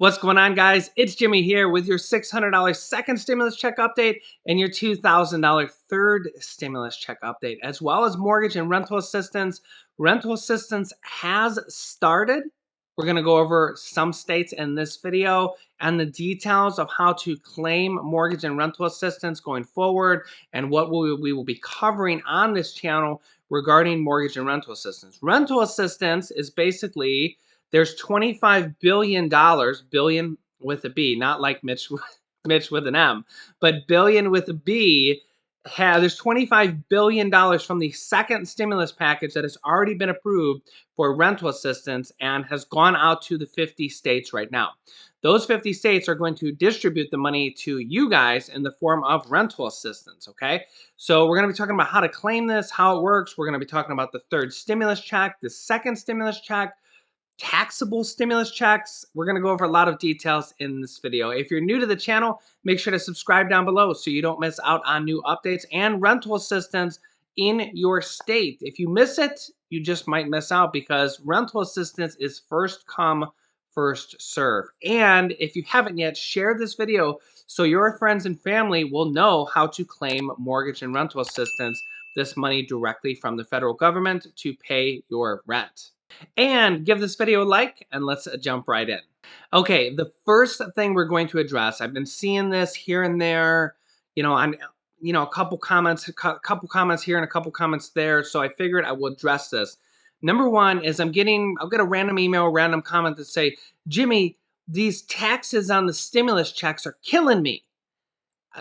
What's going on, guys? It's Jimmy here with your $600 second stimulus check update and your $2,000 third stimulus check update, as well as mortgage and rental assistance. Rental assistance has started. We're going to go over some states in this video and the details of how to claim mortgage and rental assistance going forward and what we will be covering on this channel regarding mortgage and rental assistance. Rental assistance is basically there's $25 billion, billion with a B, not like Mitch, Mitch with an M, but billion with a B. There's $25 billion from the second stimulus package that has already been approved for rental assistance and has gone out to the 50 states right now. Those 50 states are going to distribute the money to you guys in the form of rental assistance, okay? So we're going to be talking about how to claim this, how it works. We're going to be talking about the third stimulus check, the second stimulus check, taxable stimulus checks. We're going to go over a lot of details in this video. If you're new to the channel, make sure to subscribe down below so you don't miss out on new updates and rental assistance in your state. If you miss it, you just might miss out because rental assistance is first come, first serve. And if you haven't yet, share this video so your friends and family will know how to claim mortgage and rental assistance, this money directly from the federal government to pay your rent. And give this video a like, and let's jump right in. Okay, the first thing we're going to address, I've been seeing this here and there, on a couple comments here and a couple comments there, so I figured I will address this. Number one is I'll get a random email, a random comment that say, Jimmy, these taxes on the stimulus checks are killing me.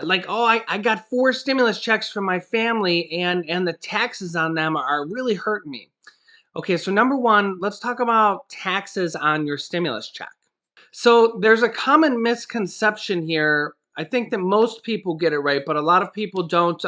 Like, oh, I got 4 stimulus checks from my family, and the taxes on them are really hurting me. Okay, so number one, let's talk about taxes on your stimulus check. So there's a common misconception here. I think that most people get it right, but a lot of people don't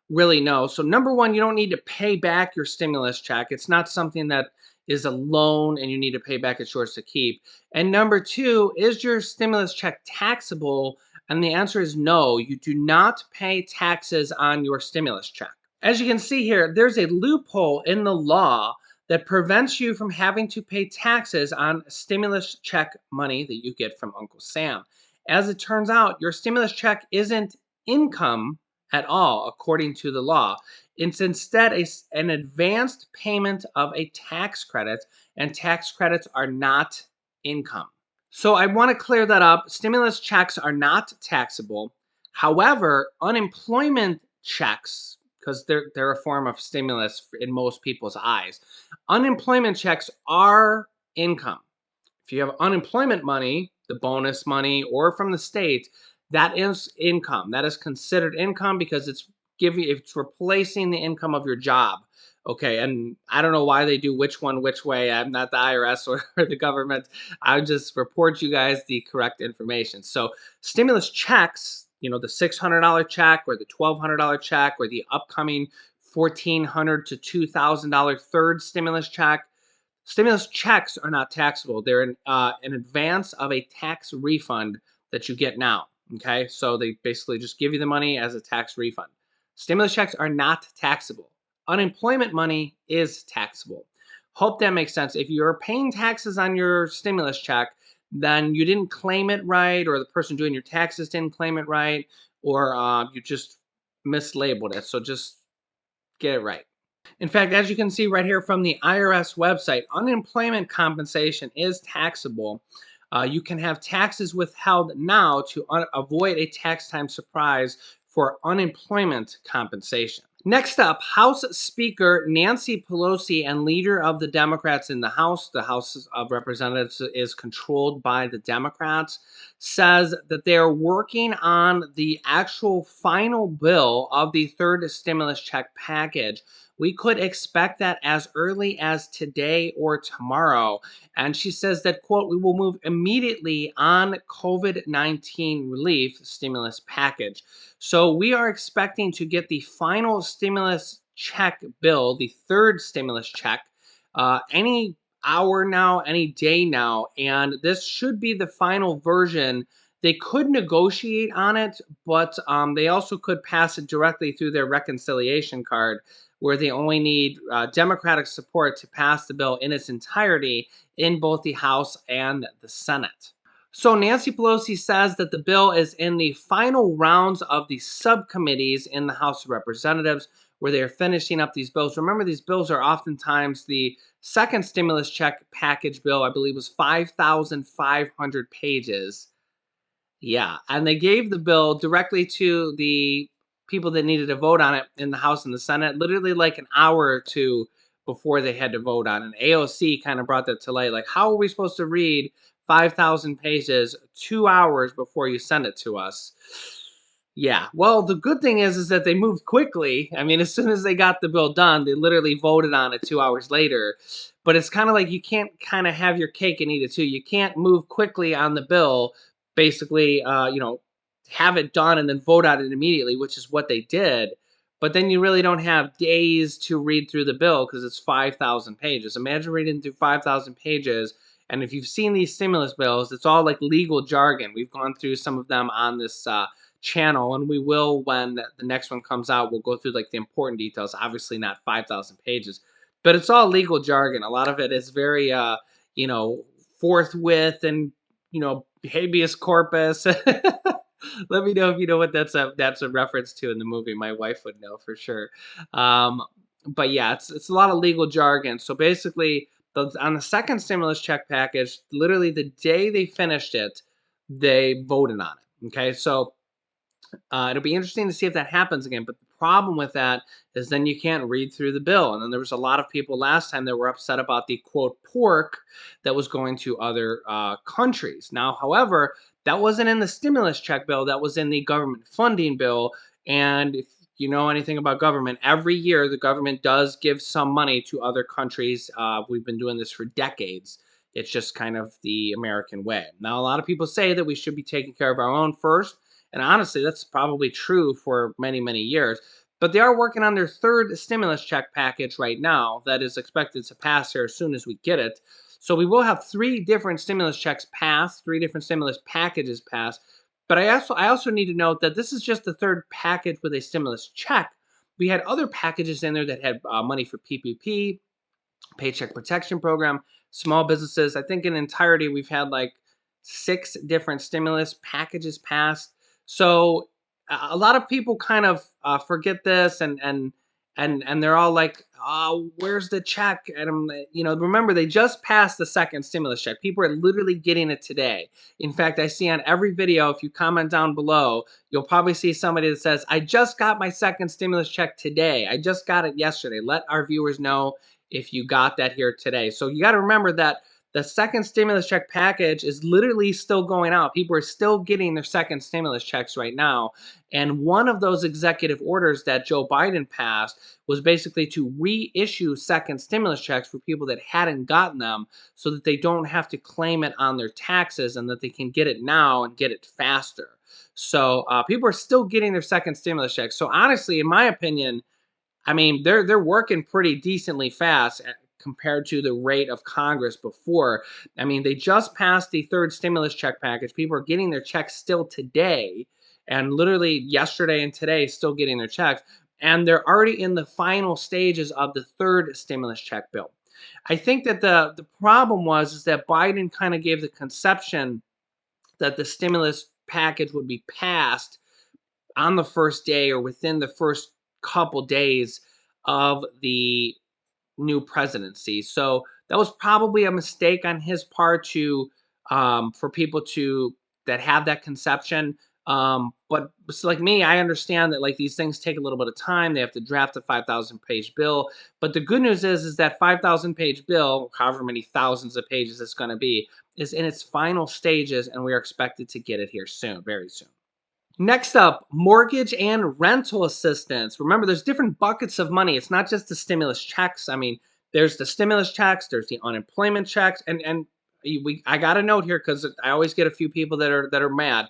really know. So number one, you don't need to pay back your stimulus check. It's not something that is a loan and you need to pay back. It's yours to keep. And number two, is your stimulus check taxable? And the answer is no, you do not pay taxes on your stimulus check. As you can see here, there's a loophole in the law that prevents you from having to pay taxes on stimulus check money that you get from Uncle Sam. As it turns out, your stimulus check isn't income at all, according to the law. It's instead an advanced payment of a tax credit, and tax credits are not income. So I want to clear that up. Stimulus checks are not taxable. However, unemployment checks, because they're a form of stimulus in most people's eyes. Unemployment checks are income. If you have unemployment money, the bonus money, or from the state, that is income. That is considered income because it's replacing the income of your job. Okay, and I don't know why they do which way. I'm not the IRS or the government. I just report you guys the correct information. So stimulus checks, the $600 check or the $1,200 check or the upcoming $1,400 to $2,000 third stimulus check. Stimulus checks are not taxable. They're an advance of a tax refund that you get now. Okay, so they basically just give you the money as a tax refund. Stimulus checks are not taxable. Unemployment money is taxable. Hope that makes sense. If you're paying taxes on your stimulus check, then you didn't claim it right, or the person doing your taxes didn't claim it right, or you just mislabeled it. So just get it right. In fact, as you can see right here from the IRS website, unemployment compensation is taxable. You can have taxes withheld now to avoid a tax time surprise for unemployment compensation. Next up, House Speaker Nancy Pelosi and leader of the Democrats in the House of Representatives is controlled by the Democrats, says that they are working on the actual final bill of the third stimulus check package. We could expect that as early as today or tomorrow. And she says that, quote, we will move immediately on COVID-19 relief stimulus package. So we are expecting to get the final stimulus check bill, the third stimulus check, any hour now, any day now. And this should be the final version. They could negotiate on it, but they also could pass it directly through their reconciliation card, where they only need Democratic support to pass the bill in its entirety in both the House and the Senate. So Nancy Pelosi says that the bill is in the final rounds of the subcommittees in the House of Representatives where they are finishing up these bills. Remember, these bills are oftentimes the second stimulus check package bill, I believe, was 5,500 pages. Yeah, and they gave the bill directly to the people that needed to vote on it in the House and the Senate, literally like an hour or two before they had to vote on it. AOC kind of brought that to light. Like, how are we supposed to read 5,000 pages 2 hours before you send it to us? Yeah. Well, the good thing is that they moved quickly. I mean, as soon as they got the bill done, they literally voted on it 2 hours later. But it's kind of like you can't kind of have your cake and eat it too. You can't move quickly on the bill, basically, have it done and then vote on it immediately, which is what they did. But then you really don't have days to read through the bill because it's 5,000 pages. Imagine reading through 5,000 pages. And if you've seen these stimulus bills, it's all like legal jargon. We've gone through some of them on this channel, and we will when the next one comes out. We'll go through like the important details. Obviously, not 5,000 pages, but it's all legal jargon. A lot of it is very, you know, forthwith and habeas corpus. Let me know if you know what that's a reference to in the movie. My wife would know for sure. Um, but yeah, it's a lot of legal jargon. So basically, on the second stimulus check package, literally the day they finished it, they voted on it. Okay, so it'll be interesting to see if that happens again. But the problem with that is then you can't read through the bill. And then there was a lot of people last time that were upset about the quote pork that was going to other countries. Now, however, that wasn't in the stimulus check bill. That was in the government funding bill. And if you know anything about government, every year the government does give some money to other countries. We've been doing this for decades. It's just kind of the American way. Now, a lot of people say that we should be taking care of our own first, and honestly, that's probably true for many, many years. But they are working on their third stimulus check package right now that is expected to pass here as soon as we get it. So we will have three different stimulus checks pass, three different stimulus packages pass. But I also need to note that this is just the third package with a stimulus check. We had other packages in there that had money for PPP, Paycheck Protection Program, small businesses. I think in entirety we've had like six different stimulus packages passed. So a lot of people kind of forget this, and they're all like, "Oh, where's the check?" And remember they just passed the second stimulus check. People are literally getting it today. In fact, I see on every video, if you comment down below, you'll probably see somebody that says, "I just got my second stimulus check today. I just got it yesterday." Let our viewers know if you got that here today. So you got to remember that the second stimulus check package is literally still going out. People are still getting their second stimulus checks right now. And one of those executive orders that Joe Biden passed was basically to reissue second stimulus checks for people that hadn't gotten them so that they don't have to claim it on their taxes and that they can get it now and get it faster. So people are still getting their second stimulus checks. So honestly, in my opinion, I mean, they're working pretty decently fast compared to the rate of Congress before. I mean, they just passed the third stimulus check package. People are getting their checks still today, and literally yesterday and today, still getting their checks. And they're already in the final stages of the third stimulus check bill. I think that the problem was is that Biden kind of gave the conception that the stimulus package would be passed on the first day or within the first couple days of the new presidency. So that was probably a mistake on his part to for people to that have that conception. But it's like me, I understand that like these things take a little bit of time. They have to draft a 5,000 page bill. But the good news is that 5,000 page bill, however many thousands of pages it's going to be, is in its final stages, and we are expected to get it here soon, very soon. Next up, mortgage and rental assistance. Remember, there's different buckets of money. It's not just the stimulus checks. I mean, there's the stimulus checks, there's the unemployment checks, and I got a note here because I always get a few people that are mad.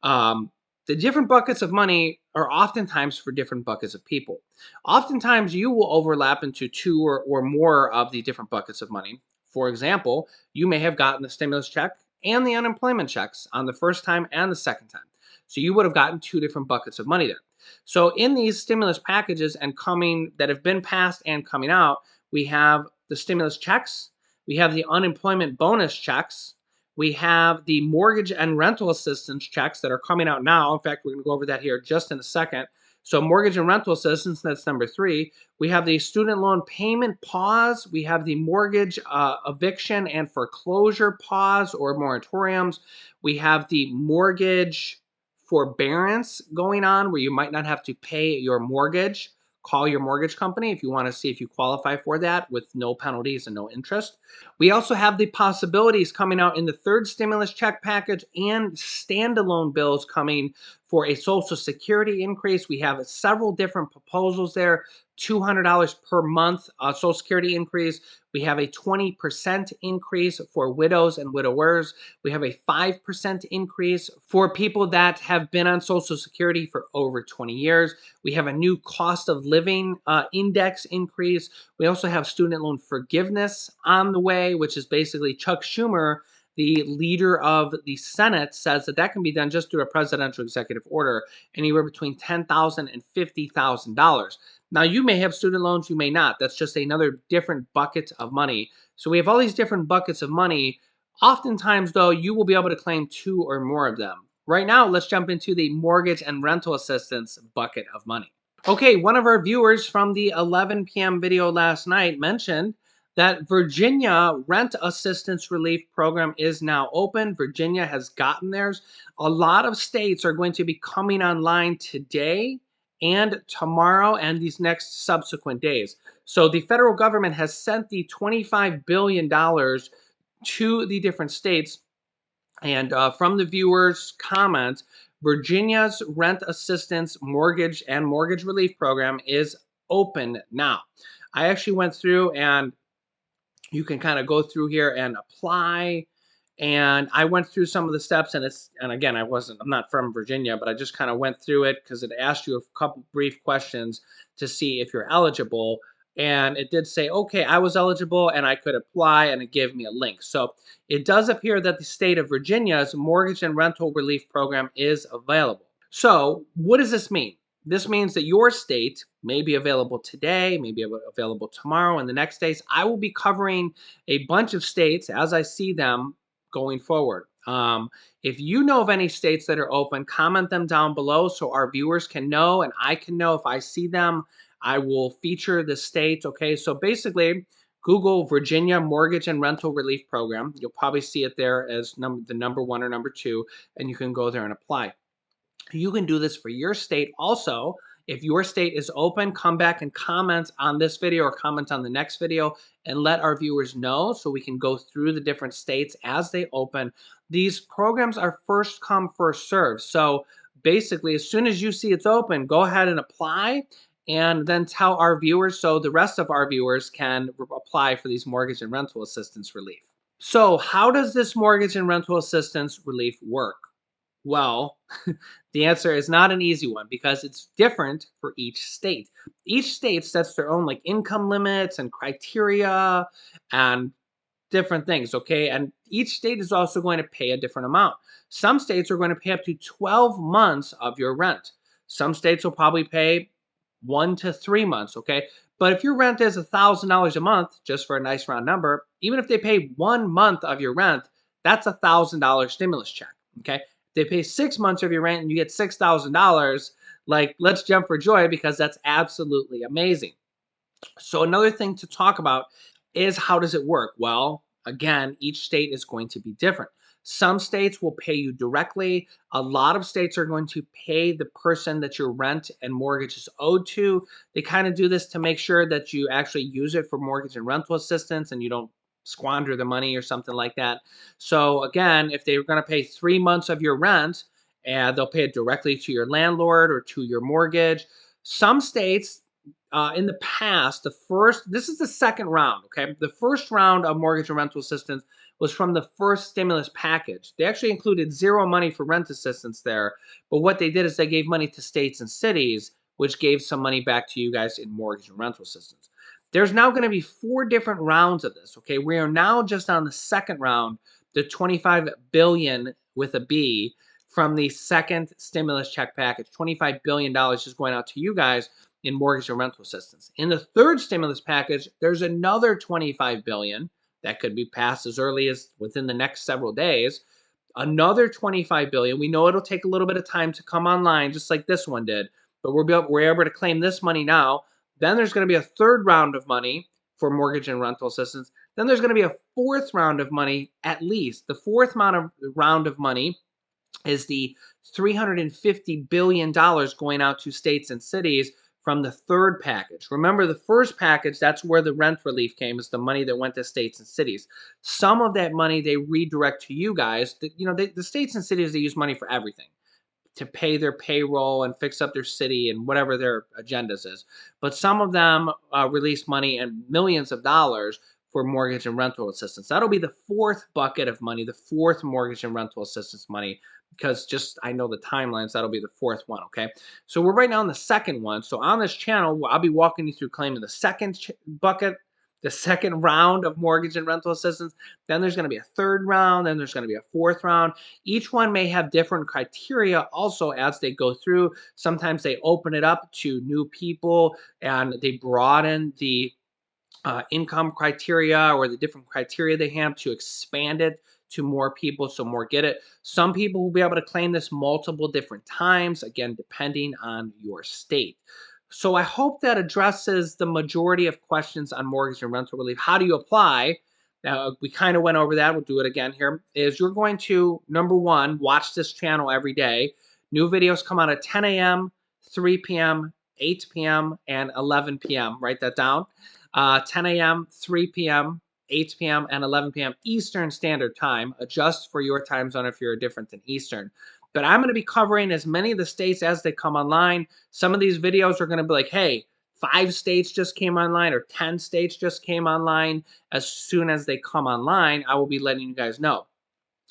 Um, the different buckets of money are oftentimes for different buckets of people. Oftentimes, you will overlap into two or more of the different buckets of money. For example, you may have gotten the stimulus check and the unemployment checks on the first time and the second time. So you would have gotten two different buckets of money there. So in these stimulus packages and coming that have been passed and coming out, we have the stimulus checks, we have the unemployment bonus checks, We have the mortgage and rental assistance checks that are coming out now. In fact, we're going to go over that here just in a second. So mortgage and rental assistance, that's number 3. We have the student loan payment pause. We have the mortgage eviction and foreclosure pause or moratoriums. We have the mortgage forbearance going on where you might not have to pay your mortgage. Call your mortgage company if you want to see if you qualify for that with no penalties and no interest. We also have the possibilities coming out in the third stimulus check package and standalone bills coming for a Social Security increase. We have several different proposals there. $200 per month Social Security increase. We have a 20% increase for widows and widowers. We have a 5% increase for people that have been on Social Security for over 20 years. We have a new cost of living index increase. We also have student loan forgiveness on the way, which is basically Chuck Schumer, the leader of the Senate, says that that can be done just through a presidential executive order, anywhere between $10,000 and $50,000. Now, you may have student loans, you may not. That's just another different bucket of money. So we have all these different buckets of money. Oftentimes, though, you will be able to claim 2 or more of them. Right now, let's jump into the mortgage and rental assistance bucket of money. Okay, one of our viewers from the 11 p.m. video last night mentioned that Virginia Rent Assistance Relief Program is now open. Virginia has gotten theirs. A lot of states are going to be coming online today and tomorrow and these next subsequent days. So the federal government has sent the $25 billion to the different states. And from the viewers' comments, Virginia's rent assistance, mortgage, and mortgage relief program is open now. I actually went through and you can kind of go through here and apply. And I went through some of the steps, and again, I'm not from Virginia, but I just kind of went through it because it asked you a couple brief questions to see if you're eligible. And it did say, okay, I was eligible and I could apply, and it gave me a link. So it does appear that the state of Virginia's mortgage and rental relief program is available. So what does this mean? This means that your state may be available today, maybe available tomorrow, and the next days. I will be covering a bunch of states as I see them going forward. If you know of any states that are open, comment them down below so our viewers can know and I can know. If I see them, I will feature the state. Okay, so basically, Google Virginia Mortgage and Rental Relief Program. You'll probably see it there as the number 1 or number 2, and you can go there and apply. You can do this for your state also. If your state is open, come back and comment on this video or comment on the next video and let our viewers know so we can go through the different states as they open. These programs are first come, first serve. So basically, as soon as you see it's open, go ahead and apply and then tell our viewers so the rest of our viewers can apply for these mortgage and rental assistance relief. So how does this mortgage and rental assistance relief work? Well, the answer is not an easy one because it's different for each state. Each state sets their own like income limits and criteria and different things, okay? And each state is also going to pay a different amount. Some states are going to pay up to 12 months of your rent. Some states will probably pay 1 to 3 months, okay? But if your rent is $1,000 a month, just for a nice round number, even if they pay 1 month of your rent, that's $1,000 stimulus check, okay? They pay 6 months of your rent and you get $6,000, like, let's jump for joy because that's absolutely amazing. So another thing to talk about is how does it work? Well, again, each state is going to be different. Some states will pay you directly. A lot of states are going to pay the person that your rent and mortgage is owed to. They kind of do this to make sure that you actually use it for mortgage and rental assistance and you don't squander the money or something like that. So again, if they're going to pay 3 months of your rent, and they'll pay it directly to your landlord or to your mortgage. Some states in the past, this is the second round, okay? The first round of mortgage and rental assistance was from the first stimulus package. They actually included zero money for rent assistance there, but what they did is they gave money to states and cities, which gave some money back to you guys in mortgage and rental assistance. There's now going to be 4 different rounds of this, okay? We are now just on the second round, the $25 billion with a B from the second stimulus check package. $25 billion is going out to you guys in mortgage and rental assistance. In the third stimulus package, there's another $25 billion, That could be passed as early as within the next several days. Another 25 billion. We know it'll take a little bit of time to come online, just like this one did, but we're able to claim this money now. Then there's going to be a third round of money for mortgage and rental assistance. Then there's going to be a fourth round of money, at least. The fourth round of money is the $350 billion going out to states and cities from the third package. Remember, the first package, that's where the rent relief came, is the money that went to states and cities. Some of that money they redirect to you guys. The states and cities, they use money for everything, to pay their payroll and fix up their city and whatever their agendas is. But some of them release money and millions of dollars for mortgage and rental assistance. That'll be the fourth bucket of money, the fourth mortgage and rental assistance money, because just I know the timelines, that'll be the fourth one, okay? So we're right now on the second one. So on this channel, I'll be walking you through claiming the second bucket, the second round of mortgage and rental assistance. Then there's going to be a third round, then there's going to be a fourth round. Each one may have different criteria also as they go through. Sometimes they open it up to new people and they broaden the income criteria or the different criteria they have to expand it to more people so more get it. Some people will be able to claim this multiple different times, again, depending on your state. So I hope that addresses the majority of questions on mortgage and rental relief. How do you apply? Now, we kind of went over that. We'll do it again here. Is you're going to, number one, watch this channel every day. New videos come out at 10 a.m., 3 p.m., 8 p.m., and 11 p.m. Write that down. 10 a.m., 3 p.m., 8 p.m., and 11 p.m. Eastern Standard Time. Adjust for your time zone if you're different than Eastern. But I'm going to be covering as many of the states as they come online. Some of these videos are going to be like, hey, 5 states just came online or 10 states just came online. As soon as they come online, I will be letting you guys know.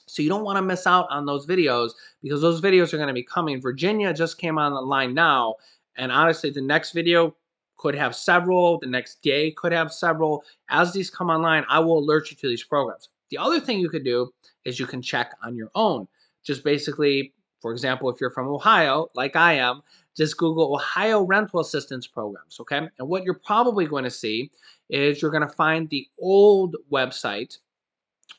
So you don't want to miss out on those videos because those videos are going to be coming. Virginia just came online now. And honestly, the next video could have several. The next day could have several. As these come online, I will alert you to these programs. The other thing you could do is you can check on your own. Just basically, for example, if you're from Ohio, like I am, just Google Ohio rental assistance programs, okay? And what you're probably going to see is you're going to find the old website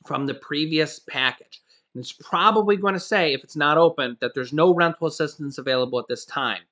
from the previous package. And it's probably going to say, if it's not open, that there's no rental assistance available at this time.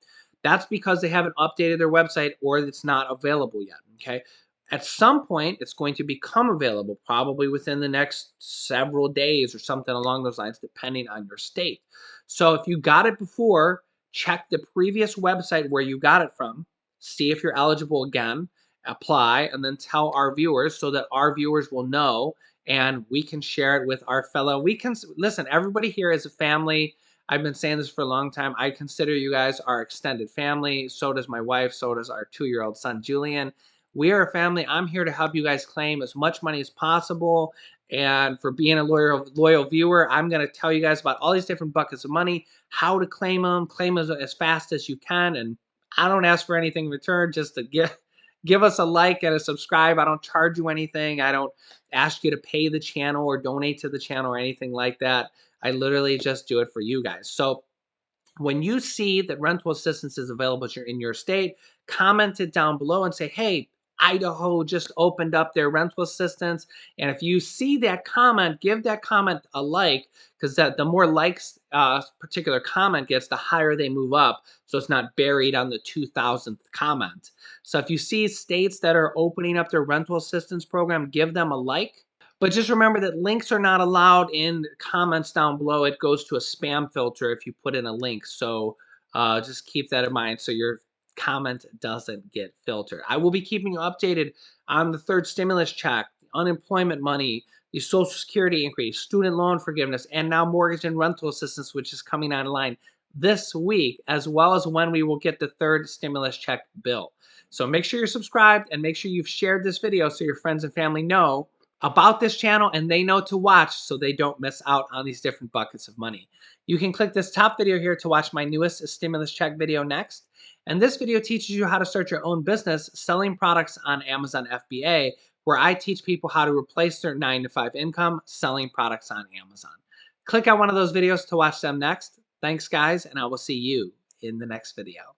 That's because they haven't updated their website or it's not available yet, okay? At some point, it's going to become available, probably within the next several days or something along those lines, depending on your state. So if you got it before, check the previous website where you got it from, see if you're eligible again, apply, and then tell our viewers so that our viewers will know and we can share it with our fellow. We can listen, everybody here is a family. I've been saying this for a long time. I consider you guys our extended family. So does my wife. So does our 2-year-old son, Julian. We are a family. I'm here to help you guys claim as much money as possible. And for being a loyal viewer, I'm going to tell you guys about all these different buckets of money, how to claim them as fast as you can. And I don't ask for anything in return, just to give us a like and a subscribe. I don't charge you anything. I don't ask you to pay the channel or donate to the channel or anything like that. I literally just do it for you guys. So when you see that rental assistance is available in your state, comment it down below and say, hey, Idaho just opened up their rental assistance. And if you see that comment, give that comment a like, because the more likes a particular comment gets, the higher they move up. So it's not buried on the 2000th comment. So if you see states that are opening up their rental assistance program, give them a like. But just remember that links are not allowed in comments down below. It goes to a spam filter if you put in a link. So just keep that in mind so your comment doesn't get filtered. I will be keeping you updated on the third stimulus check, unemployment money, the Social Security increase, student loan forgiveness, and now mortgage and rental assistance, which is coming online this week, as well as when we will get the third stimulus check bill. So make sure you're subscribed and make sure you've shared this video so your friends and family know about this channel and they know to watch so they don't miss out on these different buckets of money. You can click this top video here to watch my newest stimulus check video next. And this video teaches you how to start your own business selling products on Amazon FBA, where I teach people how to replace their 9-to-5 income selling products on Amazon. Click on one of those videos to watch them next. Thanks, guys, and I will see you in the next video.